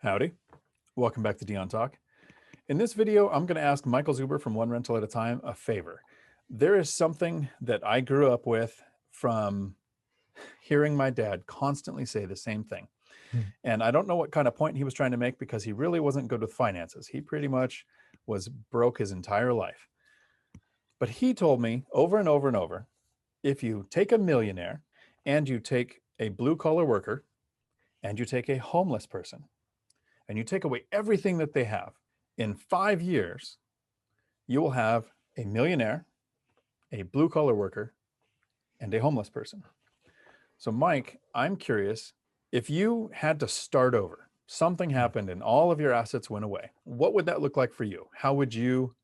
Howdy. Welcome back to Dion Talk. In this video, I'm going to ask Michael Zuber from One Rental at a Time a favor. There is something that I grew up with from hearing my dad constantly say the same thing. And I don't know what kind of point he was trying to make because he really wasn't good with finances. He pretty much was broke his entire life. But he told me over and over and over, if you take a millionaire and you take a blue collar worker and you take a homeless person and you take away everything that they have, in 5 years, you will have a millionaire, a blue collar worker, and a homeless person. So Mike, I'm curious, if you had to start over, something happened and all of your assets went away, what would that look like for you? How would you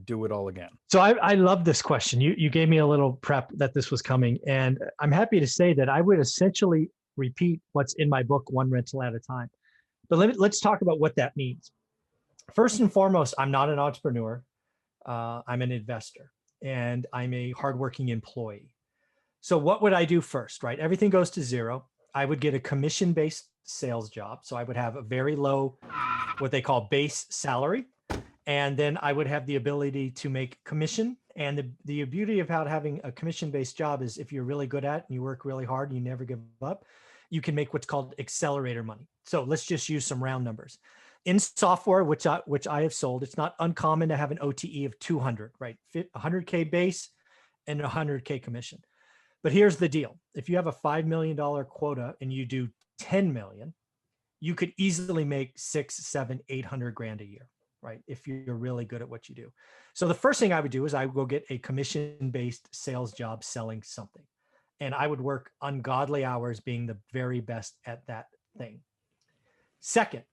do it all again? So I love this question. You gave me a little prep that this was coming, and I'm happy to say that I would essentially repeat what's in my book, One Rental at a Time. But let's talk about what that means. First and foremost, I'm not an entrepreneur. I'm an investor, and I'm a hardworking employee. So what would I do first, right? Everything goes to zero. I would get a commission-based sales job. So I would have a very low, what they call base salary. And then I would have the ability to make commission. And the beauty about having a commission-based job is if you're really good at it and you work really hard and you never give up, you can make what's called accelerator money. So let's just use some round numbers. In software, which I have sold, it's not uncommon to have an OTE of 200, right? 100K base and 100K commission. But here's the deal. If you have a $5 million quota and you do 10 million, you could easily make 6, 7, 800 grand a year, right? If you're really good at what you do. So the first thing I would do is I would go get a commission-based sales job selling something. And I would work ungodly hours being the very best at that thing. Second,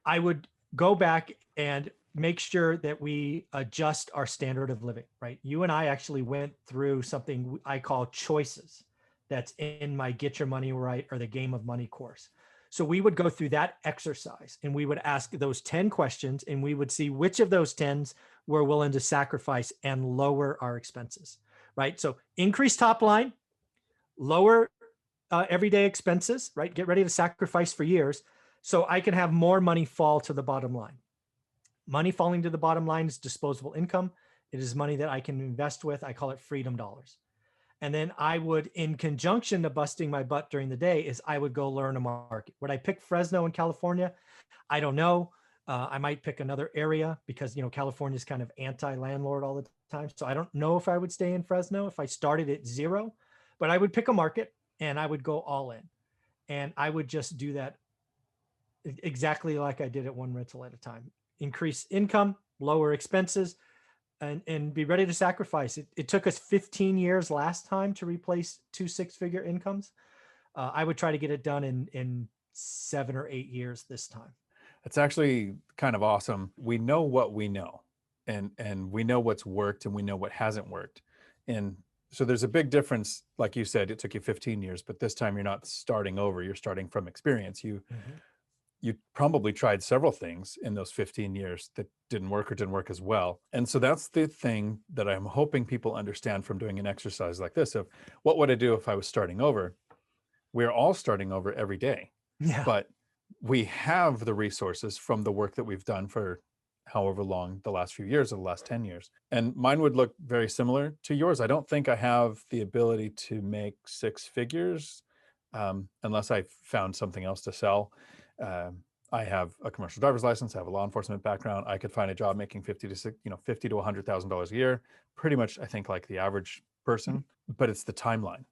I would go back and make sure that we adjust our standard of living, right? You and I actually went through something I call choices that's in my Get Your Money Right or the Game of Money course. So we would go through that exercise and we would ask those 10 questions and we would see which of those 10s we're willing to sacrifice and lower our expenses, right? So increase top line, lower everyday expenses, right? Get ready to sacrifice for years so I can have more money fall to the bottom line. Money falling to the bottom line is disposable income. It is money that I can invest with. I call it freedom dollars. And then I would, in conjunction to busting my butt during the day, is I would go learn a market. Would I pick Fresno in California? I don't know. I might pick another area because, California is kind of anti-landlord all the time. So I don't know if I would stay in Fresno if I started at zero, but I would pick a market and I would go all in. And I would just do that exactly like I did at One Rental at a Time. Increase income, lower expenses, and be ready to sacrifice. It took us 15 years last time to replace 2 six-figure incomes. I would try to get it done in 7 or 8 years this time. It's actually kind of awesome. We know what we know, and we know what's worked and we know what hasn't worked. And so there's a big difference. Like you said, it took you 15 years, but this time you're not starting over. You're starting from experience. You probably tried several things in those 15 years that didn't work or didn't work as well. And so that's the thing that I'm hoping people understand from doing an exercise like this of what would I do if I was starting over? We're all starting over every day, but we have the resources from the work that we've done for however long, the last few years or the last 10 years. And mine would look very similar to yours. I don't think I have the ability to make 6 figures unless I found something else to sell. I have a commercial driver's license. I have a law enforcement background. I could find a job making $50,000 to $100,000 a year, pretty much, I think, like the average person. But it's the timeline.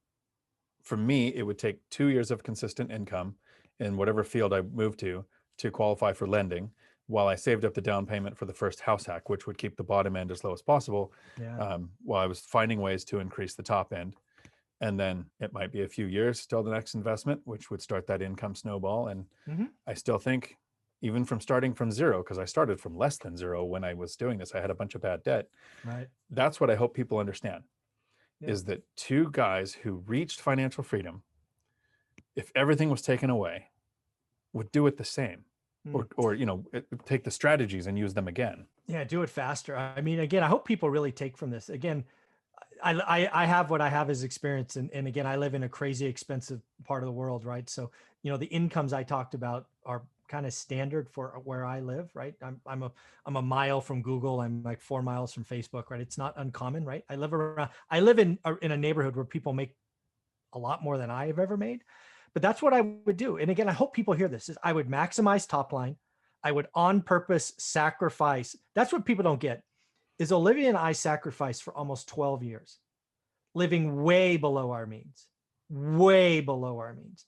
For me, it would take 2 years of consistent income in whatever field I moved to qualify for lending, while I saved up the down payment for the first house hack, which would keep the bottom end as low as possible, while I was finding ways to increase the top end. And then it might be a few years till the next investment, which would start that income snowball. And I still think, even from starting from zero, because I started from less than zero when I was doing this, I had a bunch of bad debt. Right. That's what I hope people understand, is that 2 guys who reached financial freedom, if everything was taken away, would do it the same, or take the strategies and use them again. Yeah, do it faster. I mean, again, I hope people really take from this. Again, I have what I have as experience. And again, I live in a crazy expensive part of the world, right? So, the incomes I talked about are kind of standard for where I live, right? I'm a mile from Google. I'm like 4 miles from Facebook, right? It's not uncommon, right? I live in a neighborhood where people make a lot more than I have ever made. But that's what I would do. And again, I hope people hear this is I would maximize top line. I would on purpose sacrifice. That's what people don't get is Olivia and I sacrificed for almost 12 years, living way below our means, way below our means.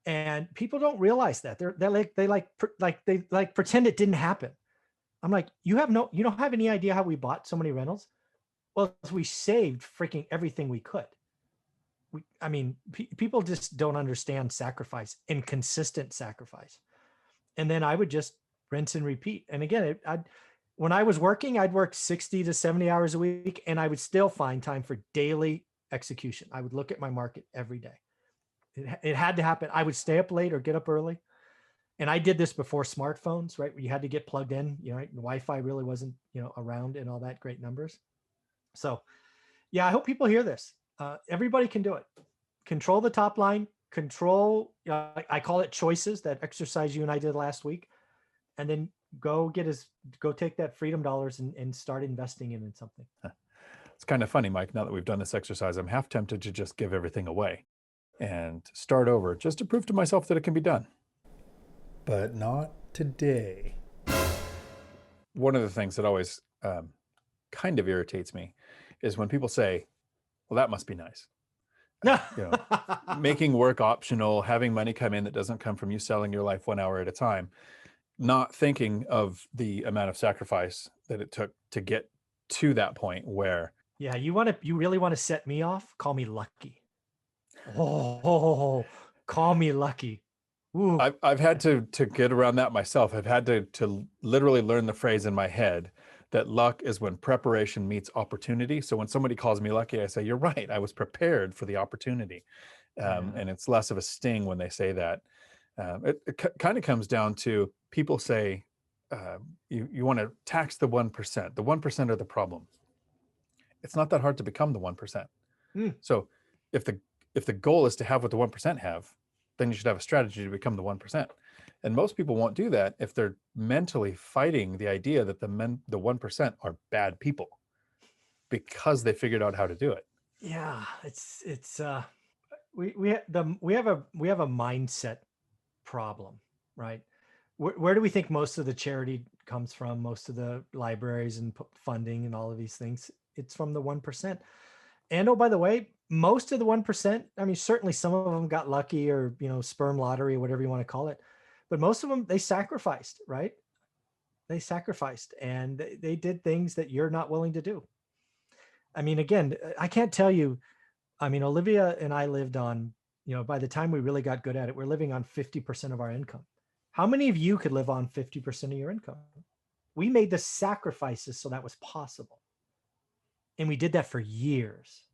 And people don't realize that they pretend it didn't happen. I'm like, you don't have any idea how we bought so many rentals. Well, we saved freaking everything we could. People just don't understand sacrifice and consistent sacrifice. And then I would just rinse and repeat. And again, when I was working, I'd work 60 to 70 hours a week, and I would still find time for daily execution. I would look at my market every day. It had to happen. I would stay up late or get up early. And I did this before smartphones, right? Where you had to get plugged in, right? Wi-Fi really wasn't, around in all that great numbers. So yeah, I hope people hear this. Everybody can do it. Control the top line, I call it choices, that exercise you and I did last week. And then go take that freedom dollars and start investing in something. It's kind of funny, Mike, now that we've done this exercise, I'm half tempted to just give everything away and start over just to prove to myself that it can be done. But not today. One of the things that always kind of irritates me is when people say, well, that must be nice. Making work optional, having money come in that doesn't come from you selling your life 1 hour at a time, not thinking of the amount of sacrifice that it took to get to that point where. Yeah, you really want to set me off? Call me lucky. Oh, call me lucky. Ooh. I've had to get around that myself. I've had to literally learn the phrase in my head that luck is when preparation meets opportunity. So when somebody calls me lucky, I say, you're right. I was prepared for the opportunity. And it's less of a sting when they say that. It kind of comes down to people say, you want to tax the 1%. The 1% are the problem. It's not that hard to become the 1%. So if the goal is to have what the 1% have, then you should have a strategy to become the 1%. And most people won't do that if they're mentally fighting the idea that the 1% are bad people because they figured out how to do it. Yeah, we have a mindset problem, right? Where do we think most of the charity comes from? Most of the libraries and funding and all of these things, it's from the 1%. And oh, by the way, most of the 1%, certainly some of them got lucky or, sperm lottery or whatever you want to call it. But most of them, they sacrificed, right? They sacrificed and they did things that you're not willing to do. Again, I can't tell you, Olivia and I lived on, by the time we really got good at it, we're living on 50% of our income. How many of you could live on 50% of your income? We made the sacrifices so that was possible. And we did that for years.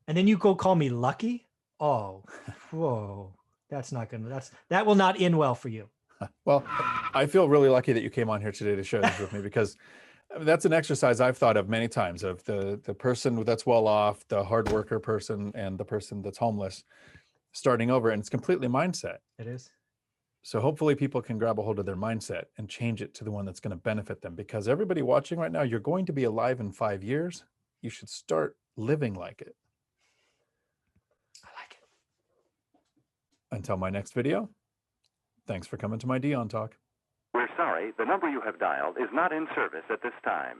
And then you go call me lucky? Oh, whoa. That will not end well for you. Well, I feel really lucky that you came on here today to share this with me, because that's an exercise I've thought of many times, of the person that's well off, the hard worker person, and the person that's homeless starting over. And it's completely mindset. It is. So hopefully people can grab a hold of their mindset and change it to the one that's going to benefit them, because everybody watching right now, you're going to be alive in 5 years. You should start living like it. I like it. Until my next video, thanks for coming to my Dion Talk. We're sorry, the number you have dialed is not in service at this time.